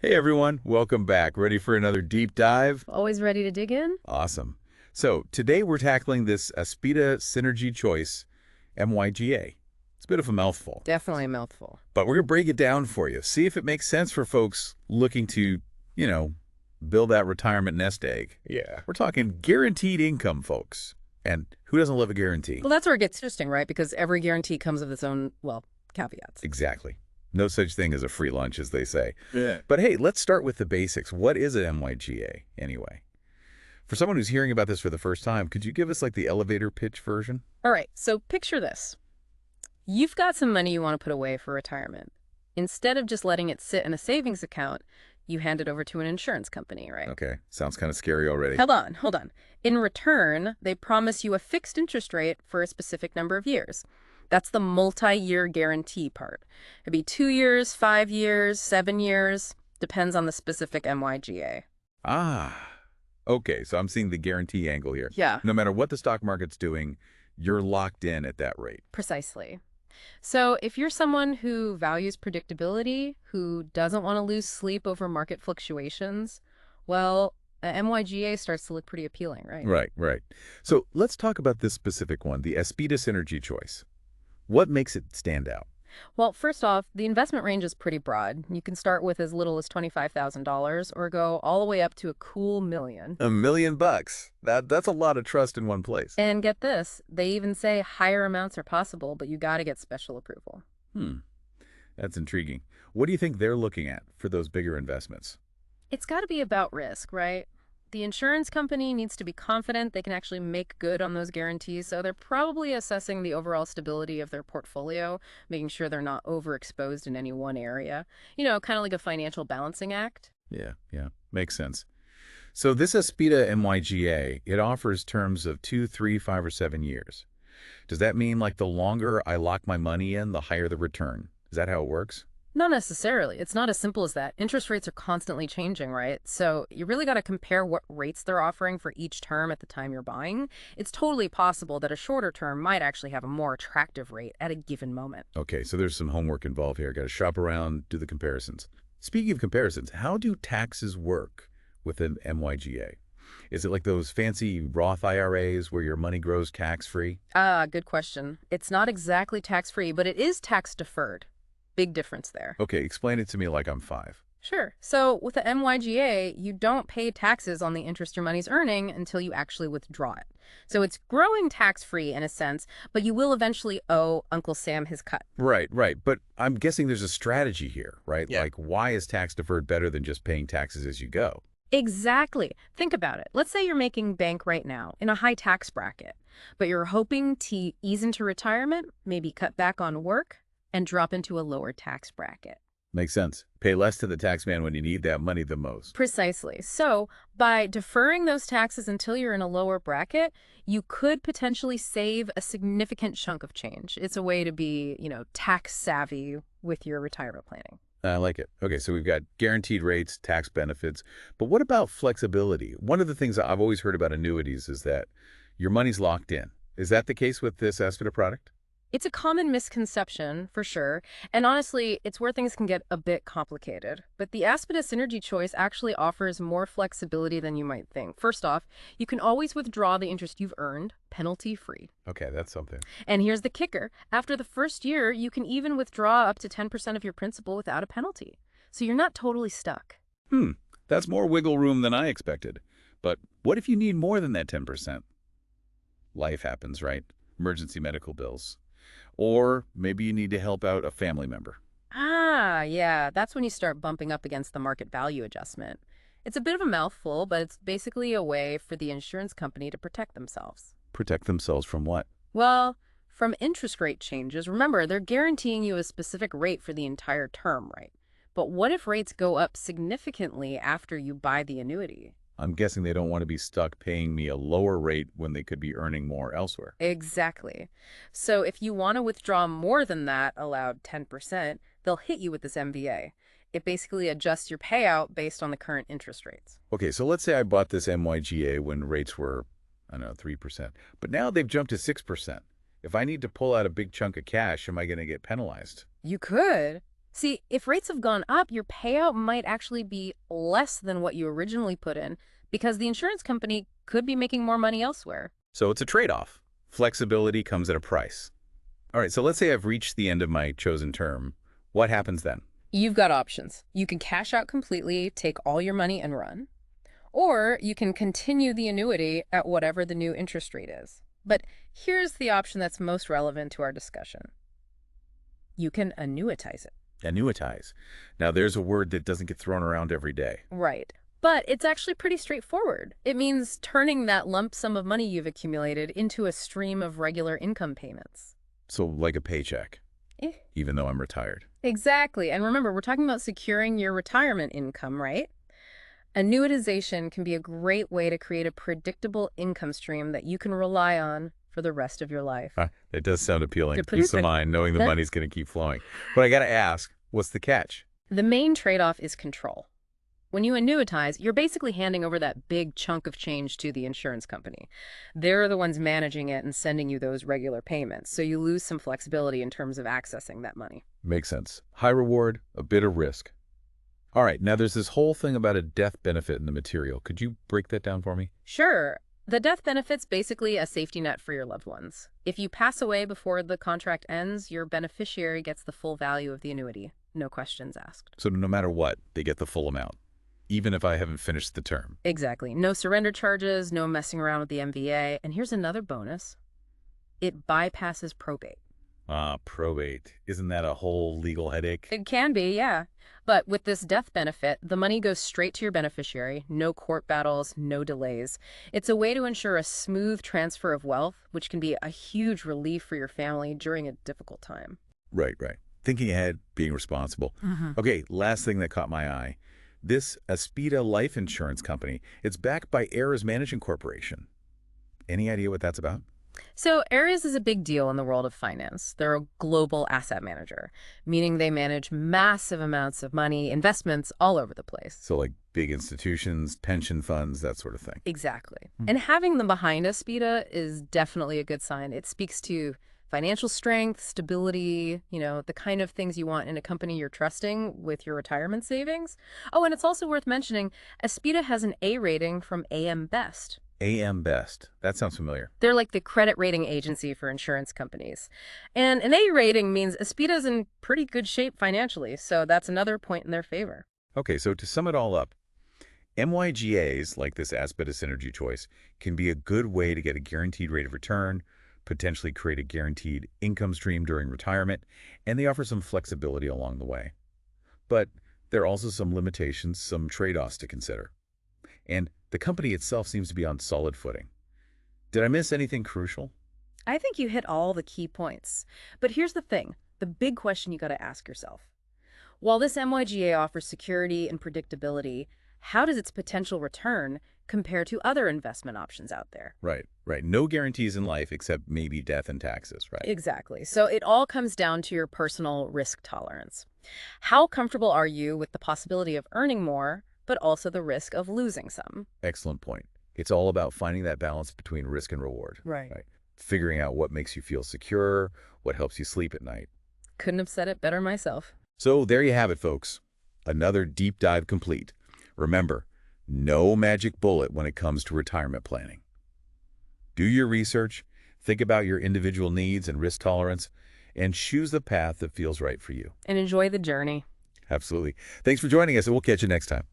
Hey everyone, welcome back. Ready for another deep dive? Always ready to dig in? Awesome. So today we're tackling this Aspida Synergy Choice MYGA. It's a bit of a mouthful, Definitely a mouthful. but we're going to break it down for you. See if it makes sense for folks looking to, you know, build that retirement nest egg. Yeah. We're talking guaranteed income, folks. And who doesn't love a guarantee? Well, that's where it gets interesting, right? Because every guarantee comes with its own, caveats. Exactly. No such thing as a free lunch, as they say. Yeah. But hey, let's start with the basics. What is an MYGA anyway? For someone who's hearing about this for the first time, could you give us like the elevator pitch version? All right, so picture this. You've got some money you want to put away for retirement. Instead of just letting it sit in a savings account, you hand it over to an insurance company, right? Okay, sounds kind of scary already. Hold on. In return, they promise you a fixed interest rate for a specific number of years. That's the multi-year guarantee part. It'd be 2 years, 5 years, 7 years. Depends on the specific MYGA. Ah, okay, so I'm seeing the guarantee angle here. Yeah. No matter what the stock market's doing, you're locked in at that rate. Precisely. So if you're someone who values predictability, who doesn't want to lose sleep over market fluctuations, well, a MYGA starts to look pretty appealing, right? Right. So let's talk about this specific one, the Aspida Synergy Choice. What makes it stand out? Well, first off, the investment range is pretty broad. You can start with as little as $25,000 or go all the way up to a cool $1 million. $1 million bucks. That's a lot of trust in one place. And get this, they even say higher amounts are possible, but you got to get special approval. That's intriguing. What do you think they're looking at for those bigger investments? It's got to be about risk, right? The insurance company needs to be confident they can actually make good on those guarantees, so they're probably assessing the overall stability of their portfolio, making sure they're not overexposed in any one area. You know, kind of like a financial balancing act. Yeah, makes sense. So this Aspida MYGA, it offers terms of 2, 3, 5, or 7 years. Does that mean like the longer I lock my money in, the higher the return? Is that how it works? Not necessarily. It's not as simple as that. Interest rates are constantly changing, right? So you really got to compare what rates they're offering for each term at the time you're buying. It's totally possible that a shorter term might actually have a more attractive rate at a given moment. Okay, so there's some homework involved here. Got to shop around, do the comparisons. Speaking of comparisons, how do taxes work with an MYGA? Is it like those fancy Roth IRAs where your money grows tax-free? Good question. It's not exactly tax-free, but it is tax-deferred. Big difference there. Okay, explain it to me like I'm 5. Sure. So with the MYGA, you don't pay taxes on the interest your money's earning until you actually withdraw it. So it's growing tax-free in a sense, but you will eventually owe Uncle Sam his cut. Right. But I'm guessing there's a strategy here, right? Yeah. Like, why is tax deferred better than just paying taxes as you go? Exactly. Think about it. Let's say you're making bank right now in a high tax bracket, but you're hoping to ease into retirement, maybe cut back on work, and drop into a lower tax bracket. Makes sense. Pay less to the tax man when you need that money the most. Precisely. So by deferring those taxes until you're in a lower bracket, you could potentially save a significant chunk of change. It's a way to be, tax savvy with your retirement planning. I like it. Okay, so we've got guaranteed rates, tax benefits, but what about flexibility? One of the things I've always heard about annuities is that your money's locked in. Is that the case with this Aspida product? It's a common misconception, for sure, and honestly, it's where things can get a bit complicated. But the Aspida Synergy Choice actually offers more flexibility than you might think. First off, you can always withdraw the interest you've earned, penalty-free. Okay, that's something. And here's the kicker. After the first year, you can even withdraw up to 10% of your principal without a penalty. So you're not totally stuck. That's more wiggle room than I expected. But what if you need more than that 10%? Life happens, right? Emergency medical bills. Or maybe you need to help out a family member. Yeah, that's when you start bumping up against the market value adjustment. It's a bit of a mouthful, but it's basically a way for the insurance company to protect themselves. Protect themselves from what? Well, from interest rate changes. Remember, they're guaranteeing you a specific rate for the entire term, right? But what if rates go up significantly after you buy the annuity? I'm guessing they don't want to be stuck paying me a lower rate when they could be earning more elsewhere. Exactly. So if you want to withdraw more than that allowed 10%, they'll hit you with this MVA. It basically adjusts your payout based on the current interest rates. Okay, so let's say I bought this MYGA when rates were, 3%. But now they've jumped to 6%. If I need to pull out a big chunk of cash, am I going to get penalized? You could. See, if rates have gone up, your payout might actually be less than what you originally put in because the insurance company could be making more money elsewhere. So it's a trade-off. Flexibility comes at a price. All right, so let's say I've reached the end of my chosen term. What happens then? You've got options. You can cash out completely, take all your money and run. Or you can continue the annuity at whatever the new interest rate is. But here's the option that's most relevant to our discussion. You can annuitize it. Annuitize. Now, there's a word that doesn't get thrown around every day. Right. But it's actually pretty straightforward. It means turning that lump sum of money you've accumulated into a stream of regular income payments. So like a paycheck, Eh. even though I'm retired. Exactly. And remember, we're talking about securing your retirement income, right? Annuitization can be a great way to create a predictable income stream that you can rely on for the rest of your life. That does sound appealing. Good Peace of person. mind, knowing the money's going to keep flowing. But I got to ask, what's the catch? The main trade-off is control. When you annuitize, you're basically handing over that big chunk of change to the insurance company. They're the ones managing it and sending you those regular payments, so you lose some flexibility in terms of accessing that money. Makes sense. High reward, a bit of risk. All right, now there's this whole thing about a death benefit in the material. Could you break that down for me? Sure. The death benefit's basically a safety net for your loved ones. If you pass away before the contract ends, your beneficiary gets the full value of the annuity. No questions asked. So no matter what, they get the full amount, even if I haven't finished the term. Exactly. No surrender charges, no messing around with the MVA. And here's another bonus. It bypasses probate. Probate. Isn't that a whole legal headache? It can be, yeah. But with this death benefit, the money goes straight to your beneficiary. No court battles, no delays. It's a way to ensure a smooth transfer of wealth, which can be a huge relief for your family during a difficult time. Right. Thinking ahead, being responsible. Okay, last thing that caught my eye. This Aspida life insurance company, it's backed by Ares Management Corporation. Any idea what that's about? So Ares is a big deal in the world of finance. They're a global asset manager, meaning they manage massive amounts of money, investments all over the place. So like big institutions, pension funds, that sort of thing. Exactly. And having them behind Aspida is definitely a good sign. It speaks to financial strength, stability, the kind of things you want in a company you're trusting with your retirement savings. Oh, and it's also worth mentioning, Aspida has an A rating from AM Best. AM Best. That sounds familiar. They're like the credit rating agency for insurance companies. And an A rating means Aspida's in pretty good shape financially, so that's another point in their favor. Okay, so to sum it all up, MYGAs, like this Aspida Synergy Choice, can be a good way to get a guaranteed rate of return, potentially create a guaranteed income stream during retirement, and they offer some flexibility along the way. But there are also some limitations, some trade-offs to consider. And the company itself seems to be on solid footing. Did I miss anything crucial? I think you hit all the key points. But here's the thing, the big question you got to ask yourself. While this MYGA offers security and predictability, how does its potential return compare to other investment options out there? Right. No guarantees in life except maybe death and taxes, right? Exactly. So it all comes down to your personal risk tolerance. How comfortable are you with the possibility of earning more, but also the risk of losing some? Excellent point. It's all about finding that balance between risk and reward. Right. Figuring out what makes you feel secure, what helps you sleep at night. Couldn't have said it better myself. So there you have it, folks. Another deep dive complete. Remember, no magic bullet when it comes to retirement planning. Do your research, think about your individual needs and risk tolerance, and choose the path that feels right for you. And enjoy the journey. Absolutely. Thanks for joining us, and we'll catch you next time.